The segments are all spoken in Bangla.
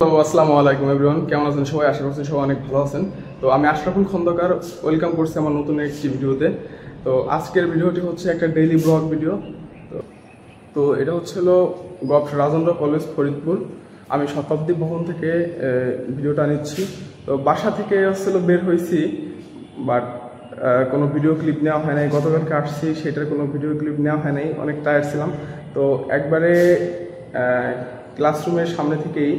তো আসসালামু আলাইকুম এভরিওয়ান, কেমন আছেন সবাই? আশা করছি সবাই অনেক ভালো আছেন। তো আমি আশরাফুল খন্দকার, ওয়েলকাম করছি আমার নতুন একটি ভিডিওতে। তো আজকের ভিডিওটি হচ্ছে একটা ডেইলি ব্লগ ভিডিও। তো এটা হচ্ছিল রাজেন্দ্র কলেজ ফরিদপুর। আমি শতাব্দী ভবন থেকে ভিডিওটা নিচ্ছি। তো বাসা থেকে বের হয়েছি, বাট কোনো ভিডিও ক্লিপ নেওয়া হয় নাই। গতকালকে আসছি, সেটার কোনো ভিডিও ক্লিপ নেওয়া হয় নাই, অনেক টায়ার্ড ছিলাম। তো একবারে ক্লাসরুমের সামনে থেকেই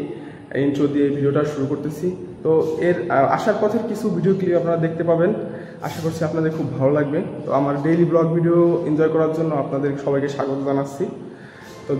ইন্ট্রো দিয়ে ভিডিওটা শুরু করতেছি। তো এর আসার পথের কিছু ভিডিও ক্লিপ আপনারা দেখতে পাবেন, আশা করছি আপনাদের খুব ভালো লাগবে। তো আমার ডেইলি ব্লগ ভিডিও এনজয় করার জন্য আপনাদের সবাইকে স্বাগত জানাচ্ছি। তো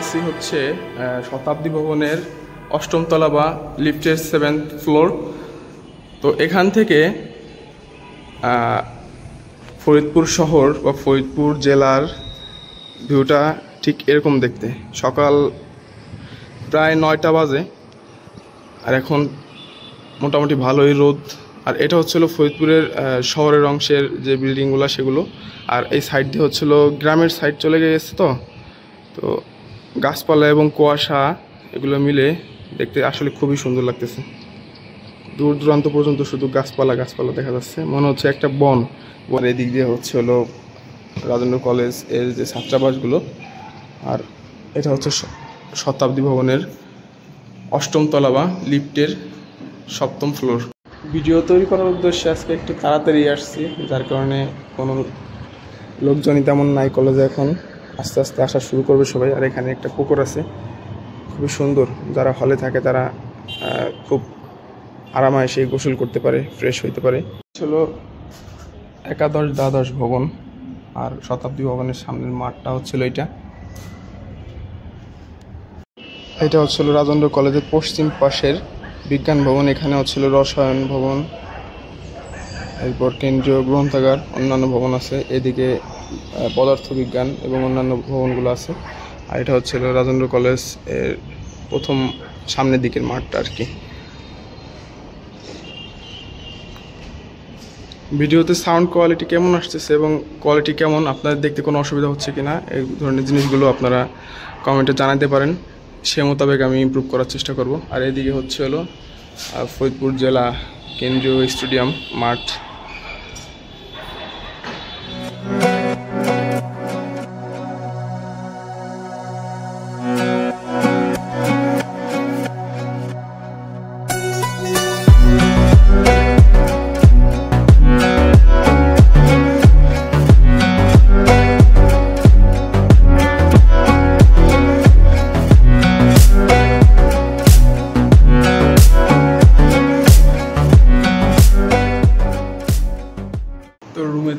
আসি হচ্ছে শতাব্দী ভবনের 8ম তলা বা লিফটের 7th ফ্লোর। তো এখান থেকে ফরিদপুর শহর বা ফরিদপুর জেলার ভিউটা ঠিক এরকম দেখতে। সকাল প্রায় 9টা বাজে, আর এখন মোটামুটি ভালোই রোদ। আর এটা হচ্ছিল ফরিদপুরের শহরের অংশের যে বিল্ডিংগুলো সেগুলো, আর এই সাইড দিয়ে হচ্ছিল গ্রামের সাইড চলে গেছে। তো গাছপালা এবং কুয়াশা এগুলো মিলে দেখতে আসলে খুবই সুন্দর লাগতেছে। দূর দূরান্ত পর্যন্ত শুধু গাছপালা দেখা যাচ্ছে, মনে হচ্ছে একটা বন। এদিক দিয়ে হচ্ছে রাজেন্দ্র কলেজ এর যে ছাত্রাবাসগুলো, আর এটা হচ্ছে শতাব্দী ভবনের 8ম তলা বা লিফটের 7ম ফ্লোর। ভিডিও তৈরি করার উদ্দেশ্যে আজকে একটু তাড়াতাড়ি আসছি, যার কারণে কোনো লোকজনই তেমন নাই কলেজে। এখন আস্তে আস্তে আসা শুরু করবে সবাই। আর এখানে একটা পুকুর আছে, খুবই সুন্দর। যারা হলে থাকে তারা খুব আরামায়েসে গোসল করতে পারে, ফ্রেশ হইতে পারে। হলো একাদশ দ্বাদশ ভবন, আর শতাব্দী ভবনের সামনের মাঠটা হচ্ছিল এটা হচ্ছিল রাজেন্দ্র কলেজের পশ্চিম পাশের বিজ্ঞান ভবন। এখানে হচ্ছিল রসায়ন ভবন, এরপর কেন্দ্রীয় গ্রন্থাগার, অন্যান্য ভবন আছে। এদিকে পদার্থ বিজ্ঞান এবং অন্যান্য ভবনগুলো আছে। আর এটা হচ্ছিল রাজেন্দ্র কলেজ এর প্রথম সামনের দিকের মাঠটা আর কি। ভিডিওতে সাউন্ড কোয়ালিটি কেমন আসতেছে এবং কোয়ালিটি কেমন, আপনাদের দেখতে কোনো অসুবিধা হচ্ছে কিনা, এই ধরনের জিনিসগুলো আপনারা কমেন্টে জানাতে পারেন। সে মোতাবেক আমি ইমপ্রুভ করার চেষ্টা করব। আর এদিকে হচ্ছে ফরিদপুর জেলা কেন্দ্রীয় স্টেডিয়াম মাঠ।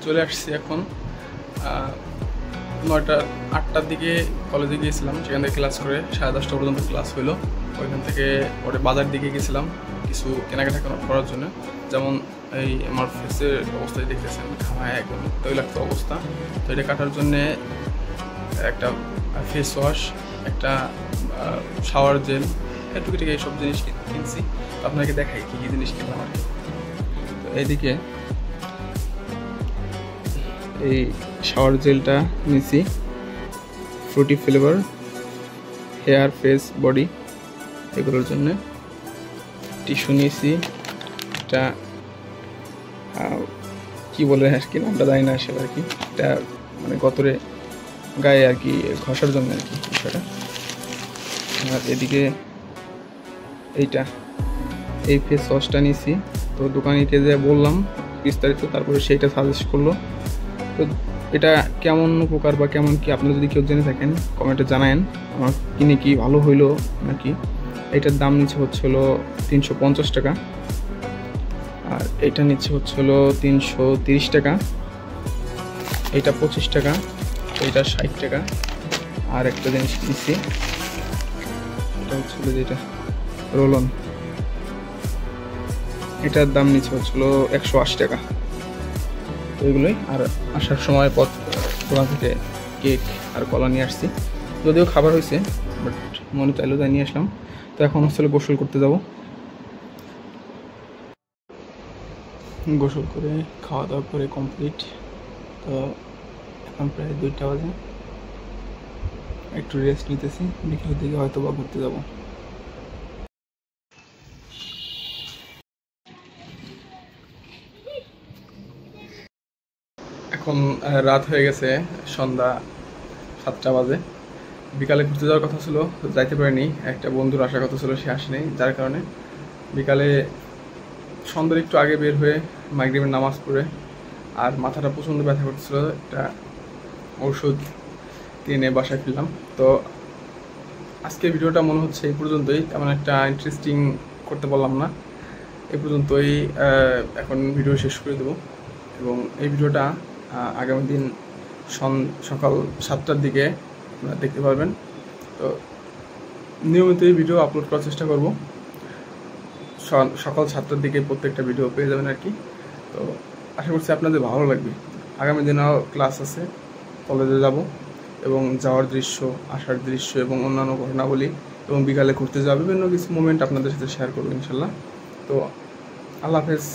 চলে আসছি এখন। 9টা 8টার দিকে কলেজে গিয়েছিলাম, সেখান থেকে ক্লাস করে 10:30 পর্যন্ত ক্লাস হলো। ওইখান থেকে পরে বাজার দিকে গেছিলাম কিছু কেনাকাটা করার জন্য। যেমন এই আমার ফেসের অবস্থায় দেখতেছেন, ঘামায় একদম তৈলাক্ত অবস্থা। তো এটা কাটার জন্যে একটা ফেস ওয়াশ, একটা শাওয়ার জেল, টুকিটাকি এইসব জিনিস কিনছি। আপনাকে দেখাই কী কী জিনিস কিনলাম আর কি। তো এইদিকে এই শাওয়ার জেলটা নিয়েছি, fruity flavour, hair, face, body এগুলোর জন্য। টিস্যু নিয়েছি, এটা কী বলে আর কি, নামটা জানি না আসলে আর কি। এটা মানে গতরে গায়ে আর কি ঘষার জন্য আর কি বিষয়টা। আর এদিকে এইটা, এই ফেস ওয়াশটা নিয়েছি। তো দোকানিকে যে বললাম বিস্তারিত, তারপরে সেইটা সাজেস্ট করলো। তো এটা কেমন উপকার বা কেমন কি, আপনারা যদি কেউ জেনে থাকেন কমেন্টে জানায়েন, আমার কিনে কি ভালো হইলো নাকি। এইটার দাম নিচ্ছে হলো 350 টাকা, আর এইটা নিচ্ছে হলো 330 টাকা, এইটা 25 টাকা, এইটা 60 টাকা। আর একটা জিনিস নিচ্ছি, এটা হচ্ছিল যেটা রোলন, এটার দাম নিচ্ছে হচ্ছিল 180 টাকা। তো এগুলোই। আর আসার সময় দোকান থেকে কেক আর কলা নিয়ে আসছি, যদিও খাবার হয়েছে, বাট মনে চাইলো তাই নিয়ে আসলাম। তো এখন হচ্ছিল গোসল করতে যাব। গোসল করে খাওয়া দাওয়া করে কমপ্লিট। তো এখন প্রায় 2টা বাজে, একটু রেস্ট নিতেছি, বিকেলের দিকে হয়তো বা ঘুরতে যাব। এখন রাত হয়ে গেছে, সন্ধ্যা 7টা বাজে। বিকালে ঘুরতে যাওয়ার কথা ছিল, যাইতে পারিনি। একটা বন্ধুর আসার কথা ছিল, সে আসেনি, যার কারণে বিকালে সন্ধ্যার একটু আগে বের হয়ে মাগরিবের নামাজ পড়ে, আর মাথাটা প্রচণ্ড ব্যথা করতেছিল, একটা ওষুধ কিনে বাসায় ফিরলাম। তো আজকের ভিডিওটা মনে হচ্ছে এই পর্যন্তই, তেমন একটা ইন্টারেস্টিং করতে পারলাম না। এই পর্যন্তই, এখন ভিডিও শেষ করে দেবো। এবং এই ভিডিওটা আগামী দিন সকাল 7টার দিকে আপনারা দেখতে পারবেন। তো নিয়মিত এই ভিডিও আপলোড করার চেষ্টা করব, সকাল 7টার দিকে প্রত্যেকটা ভিডিও পেয়ে যাবেন আর কি। তো আশা করছি আপনাদের ভালো লাগবে। আগামী দিনেও ক্লাস আছে, কলেজে যাব, এবং যাওয়ার দৃশ্য, আসার দৃশ্য এবং অন্যান্য ঘটনাবলী এবং বিকালে ঘুরতে যাওয়া বিভিন্ন কিছু মোমেন্ট আপনাদের সাথে শেয়ার করবো ইনশাল্লাহ। তো আল্লাহ হাফেজ।